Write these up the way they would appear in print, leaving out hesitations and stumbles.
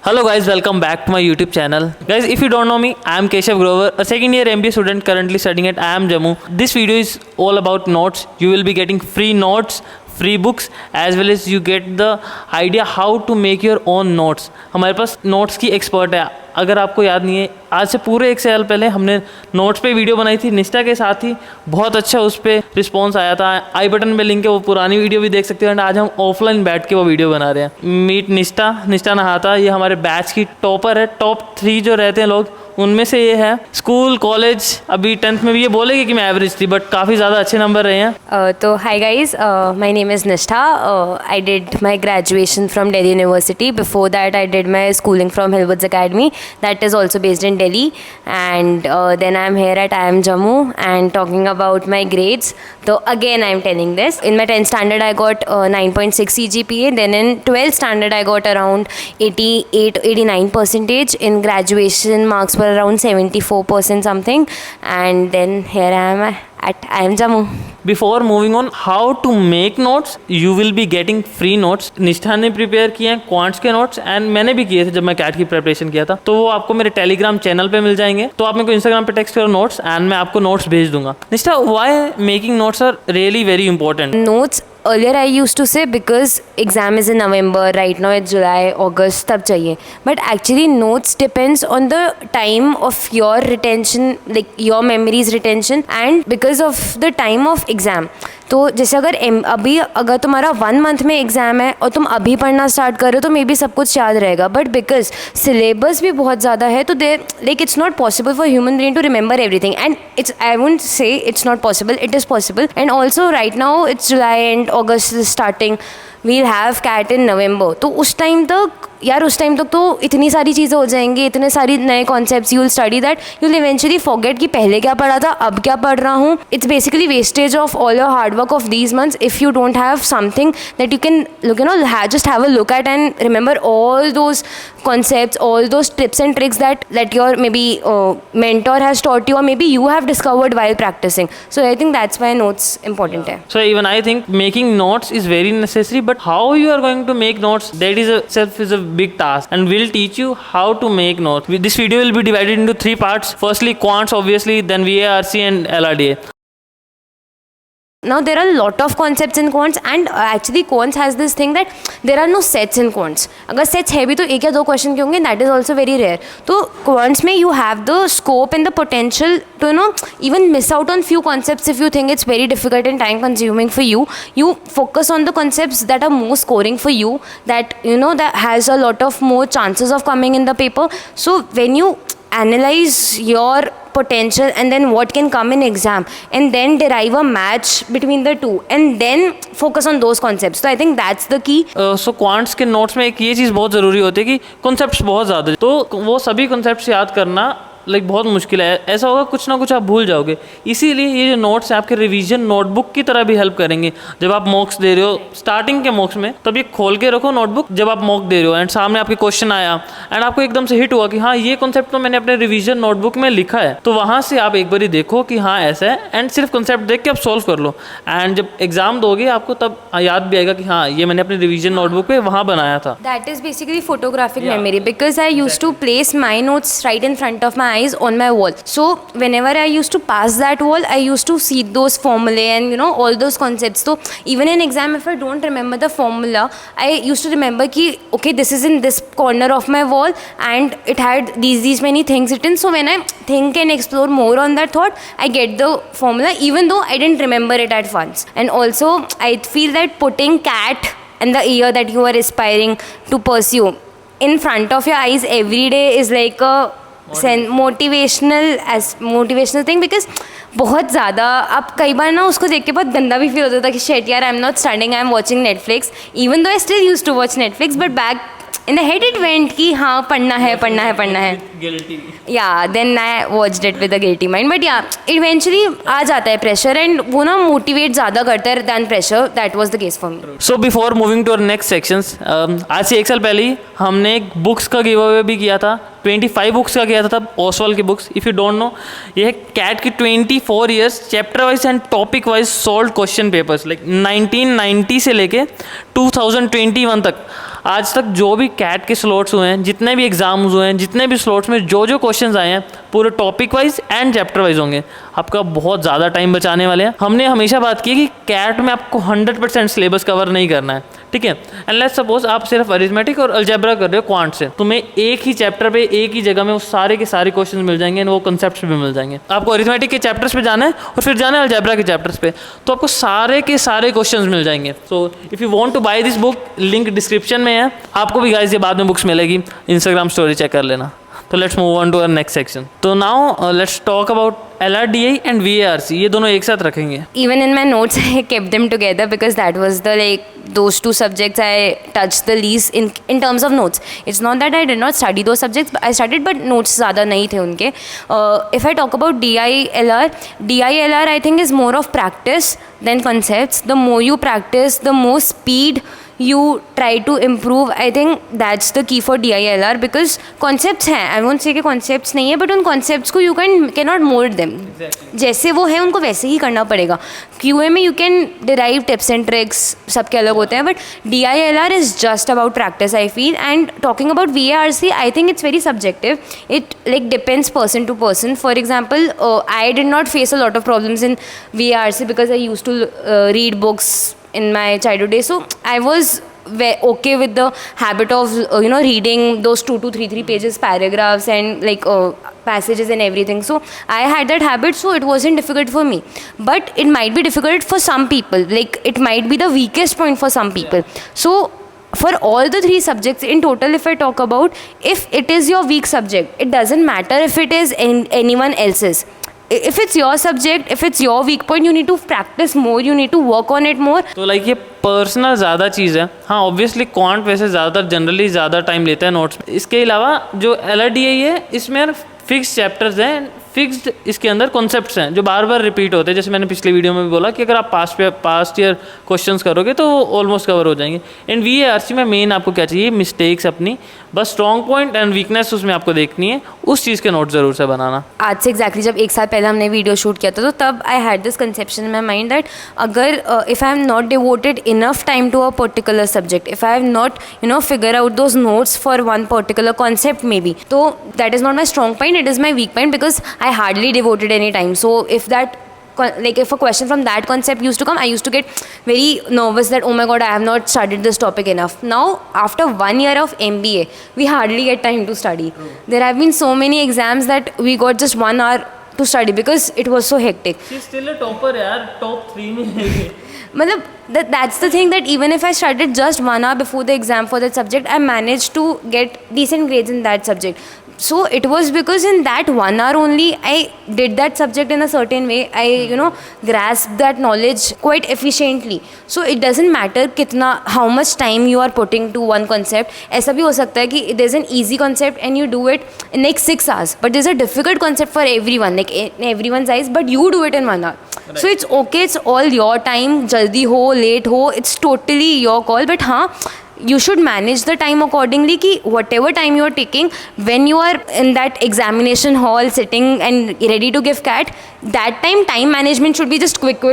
Hello guys, welcome back to my YouTube channel. Guys, if you don't know me, I am Keshav Grover, a second year MBA student currently studying at IIM Jammu. This video is all about notes. You will be getting free notes, free books, as well as you get the idea how to make your own notes. हमारे पास notes की expert है. अगर आपको याद नहीं है, आज से पूरे 1 साल पहले हमने नोट्स पे वीडियो बनाई थी निष्ठा के साथ ही. बहुत अच्छा उस पर रिस्पॉन्स आया था. आई बटन में लिंक है, वो पुरानी वीडियो भी देख सकते हो. एंड आज हम ऑफलाइन बैठ के वो वीडियो बना रहे हैं. मीट निष्ठा नहाता, ये हमारे बैच की टॉपर है. टॉप 3 जो रहते हैं लोग, उनमें से ये है. स्कूल कॉलेज अभी 10th में भी ये बोलेगी कि मैं एवरेज थी, बट काफ़ी ज़्यादा अच्छे नंबर रहे हैं. तो hi guys, my name is Nishtha. I did my graduation from Delhi University. Before that I did my schooling from Hillwoods Academy, that is also based in Delhi, and then I'm here at IIM Jammu and talking about my grades. So again I'm telling this, in my 10th standard I got 9.6 CGPA, then in 12th standard I got around 89 percentage. In graduation marks were around 74% something, and then here I am at IIM Jammu. Before moving on, how to make notes, you will be getting free notes. Nishtha ने prepare किए हैं quants के notes, and मैंने भी किए थे जब मैं कैट की प्रिपरेशन किया था. तो वो आपको मेरे टेलीग्राम चैनल पे मिल जाएंगे. तो आप मेरे को इंस्टाग्राम पे टेक्स्ट करो नोट्स, एंड मैं आपको नोट्स भेज दूंगा. Nishtha, why making notes are really very important? Notes, earlier I used to say because exam is in November, right now it's July, August, तब चाहिए. But actually notes depends on the time of your retention, like your memories retention, and because of the time of exam. तो जैसे अगर तुम्हारा 1 month में exam है और तुम अभी पढ़ना स्टार्ट कर रहे हो तो मे बी सब कुछ याद रहेगा. बट बिकॉज सिलेबस भी बहुत ज़्यादा है, तो there like it's not possible for human brain to remember everything. And it's, I won't say it's not possible, it is possible. And also right now it's July and August starting, we'll have CAT in November. तो उस time तक तो इतनी सारी चीज़ें हो जाएंगी, इतने सारी नए concepts you will study that you will eventually forget कि पहले क्या पढ़ा था, अब क्या पढ़ रहा हूँ. It's basically wastage of all your hard work of these months if you don't have something that you can look, just have a look at and remember all those concepts, all those tips and tricks that your maybe mentor has taught you, or maybe you have discovered while practicing. So I think that's why notes important hai. So even I think making notes is very necessary, but how you are going to make notes, that is itself is a big task, and we'll teach you how to make notes. This video will be divided into 3 parts. Firstly quants, obviously, then VARC and LRDA. Now there are a lot of concepts in quants, and actually quants has this thing that there are no sets in quants. अगर sets है भी तो 1 या 2 question के होंगे, that is also very rare. तो quants में you have the scope and the potential to even miss out on few concepts if you think it's very difficult and time consuming for you. You focus on the concepts that are more scoring for you, that that has a lot of more chances of coming in the paper. So when you analyze your potential and then what can come in exam, and then derive a match between the two, and then focus on those concepts. So I think that's the key. So quants के notes में एक ये चीज़ बहुत ज़रूरी होती है कि concepts बहुत ज़्यादा, तो वो सभी कॉन्सेप्ट्स याद करना बहुत मुश्किल है. ऐसा होगा कुछ ना कुछ आप भूल जाओगे. इसीलिए ये जो नोट्स हैं आपके रिवीजन नोटबुक की तरह भी हेल्प करेंगे. जब आप मॉक्स दे रहे हो स्टार्टिंग के मॉक्स में, तब ये खोल के रखो नोटबुक. जब आप मॉक दे रहे हो एंड सामने आपके क्वेश्चन आया एंड आपको एकदम से हिट हुआ कि हाँ, ये कॉन्सेप्ट तो मैंने अपने रिवीजन नोटबुक में लिखा है, तो वहाँ से आप एक बार देखो कि हाँ ऐसा है, एंड सिर्फ कॉन्सेप्ट देख के आप सॉल्व कर लो. एंड जब एग्जाम दोगे आपको तब याद भी आएगा कि हाँ, ये मैंने अपने रिवीजन नोटबुक पे वहाँ बनाया था. That is basically photographic memory, because I used to place my notes right in front of my eyes on my wall. So whenever I used to pass that wall, I used to see those formulae and all those concepts. So even in exam, if I don't remember the formula, I used to remember ki okay, this is in this corner of my wall and it had these many things written. So when I think and explore more on that thought, I get the formula even though I didn't remember it at once. And also I feel that putting cat and the year that you are aspiring to pursue in front of your eyes every day is like a motivational thing. Because बहुत ज़्यादा आप कई बार उसको देख के बहुत गंदा भी फील होता था कि शेट यार, I am not studying, I am watching Netflix. Even though I still used to watch Netflix, but back in the head it went कि हाँ पढ़ना है. Yeah then I watched it with a guilty mind. But yeah eventually आ जाता है pressure, and वो motivate ज़्यादा करता है than pressure. That was the case for me. So before moving to our next sections, आज से 1 साल पहले ही हमने एक बुक्स का गिव अवे भी किया था. 25 बुक्स का किया था तब, ओसवाल की books. If you don't know, ये है कैट की 24 years chapter wise and topic wise solve question papers, like 1990 से लेके 2021 तक आज तक जो भी कैट के स्लॉट्स हुए हैं, जितने भी एग्जाम्स हुए हैं, जितने भी स्लॉट्स में जो जो क्वेश्चंस आए हैं, पूरे topic wise and chapter wise होंगे। आपका बहुत ज़्यादा टाइम बचाने वाले हैं। हमने हमेशा बात की है कि कैट में आपको 100% सिलेबस कवर नहीं करना है, ठीक है। एंड लेट्स सपोज आप सिर्फ अरिथमेटिक और अलजेब्रा कर रहे हो क्वांट से, तुम्हें एक ही चैप्टर पे एक ही जगह में वो सारे के सारे क्वेश्चंस मिल जाएंगे और वो कॉन्सेप्ट्स भी मिल जाएंगे। आपको अरिथमेटिक के चैप्टर्स पे जाना है और फिर जाना है अलजेब्रा के चैप्टर्स पे, तो आपको सारे के सारे क्वेश्चंस मिल जाएंगे। So if you want to buy this book, link description में है। आपको भी गाइस ये बाद में बुक्स मिलेगी, इंस्टाग्राम स्टोरी चेक कर लेना। तो let's move on to our next section. तो now let's talk about LRDI and VARC, ये दोनों एक साथ रखेंगे। Even in my notes, I kept them together because that was the those two subjects I touched the least in terms of notes. It's not that I did not study those subjects, I studied, but notes ज़्यादा नहीं थे उनके. If I talk about DILR I think is more of practice than concepts. The more you practice, the more speed you try to improve. I think that's the key for DILR because concepts हैं, I won't say कि concepts नहीं है, but उन concepts को you cannot mold them. जैसे वो हैं उनको वैसे ही करना पड़ेगा। QA में you can derive tips and tricks, सबके अलग होते हैं, but DILR is just about practice I feel. And talking about VARC, I think it's very subjective. It depends person to person. For example, I did not face a lot of problems in VARC because I used to read books in my childhood days, so I was okay with the habit of reading those 2 to 3 pages paragraphs and passages and everything. So I had that habit, so it wasn't difficult for me. But it might be difficult for some people, it might be the weakest point for some people. So for all the 3 subjects in total, if I talk about, if it is your weak subject, it doesn't matter if it is anyone else's. If it's your subject, if it's your weak point, you need to practice more, you need to work on it more. तो ये personal ज़्यादा चीज़ है। हाँ, obviously quant वैसे ज़्यादातर generally ज़्यादा time लेता है नोट्स। इसके अलावा जो LRDI है, इसमें यार फिक्स चैप्टर्स हैं, फिक्स्ड इसके अंदर कॉन्सेप्ट्स हैं जो बार बार रिपीट होते हैं। जैसे मैंने पिछले वीडियो में भी बोला कि अगर आप पास्ट ईयर क्वेश्चंस करोगे तो ऑलमोस्ट कवर हो जाएंगे। इन VARC में मेन आपको क्या चाहिए, मिस्टेक्स अपनी, बस स्ट्रॉन्ग पॉइंट एंड वीकनेस उसमें आपको देखनी है, उस चीज़ के नोट ज़रूर से बनाना। आज से एग्जैक्टली जब 1 साल पहले हमने वीडियो शूट किया था, तो तब I had this conception in my mind that अगर if I am not devoted enough time to a particular subject, if I have not figure out those notes for one particular concept maybe, तो that is not my strong point, it is my weak point because I hardly devoted any time. So if if a question from that concept used to come, I used to get very nervous that oh my god, I have not studied this topic enough. Now after 1 year of MBA, we hardly get time to study. There have been so many exams that we got just 1 hour to study because it was so hectic. She's still a topper यार, top 3 में है। मतलब that's the thing, that even if I studied just 1 hour before the exam for that subject, I managed to get decent grades in that subject. So it was because in that 1 hour only I did that subject in a certain way. I grasped that knowledge quite efficiently. So it doesn't matter how much time you are putting to one concept. ऐसा भी हो सकता है कि there's an easy concept and you do it in 6 hours, but there's a difficult concept for everyone, in everyone's eyes, but you do it in 1 hour. Right. So it's okay, it's all your time, jaldi ho, late ho, it's totally your call. But हाँ, you should manage the time accordingly कि whatever time you are taking when you are in that examination hall sitting and ready to give CAT, that time management should be just quick.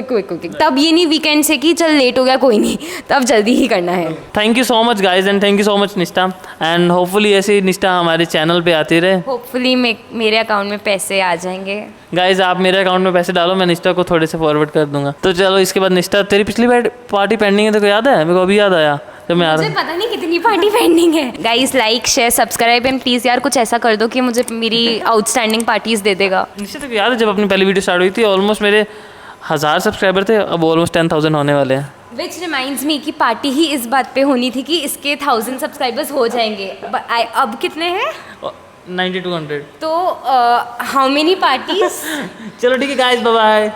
तब ये नहीं weekend से कि चल late हो गया कोई नहीं, तब जल्दी ही करना है। Thank you so much guys and thank you so much निष्ठा, एंड होपफुली ऐसे ही निष्ठा हमारे चैनल पे आती रहे। होपफुली मेरे अकाउंट में पैसे आ जाएंगे। गाइज आप मेरे अकाउंट में पैसे डालो, मैं निष्ठा को थोड़े से फॉरवर्ड कर दूंगा। तो चलो इसके बाद निष्ठा, तेरी पिछली पार्टी पेंडिंग है, तो याद है? मेरे को अभी याद आया जब मैं आ रहा, मुझे पता नहीं कितनी पार्टी पेंडिंग है। Guys like share subscribe and please यार कुछ ऐसा कर दो कि मुझे मेरी आउटस्टैंडिंग पार्टीज दे देगा। निश्चित तो याद है जब अपनी पहली वीडियो स्टार्ट हुई थी, ऑलमोस्ट मेरे 1000 सब्सक्राइबर थे, अब ऑलमोस्ट 10,000 होने वाले हैं। विच रिमाइंड्स मी कि पार्टी ही इस बात पे होनी थी कि इसके 1000 सब्सक्राइबर्स हो जाएंगे। अब कितने हैं? 9200। तो हाउ मेनी पार्टीज? चलो ठीक है गाइस, बाय बाय।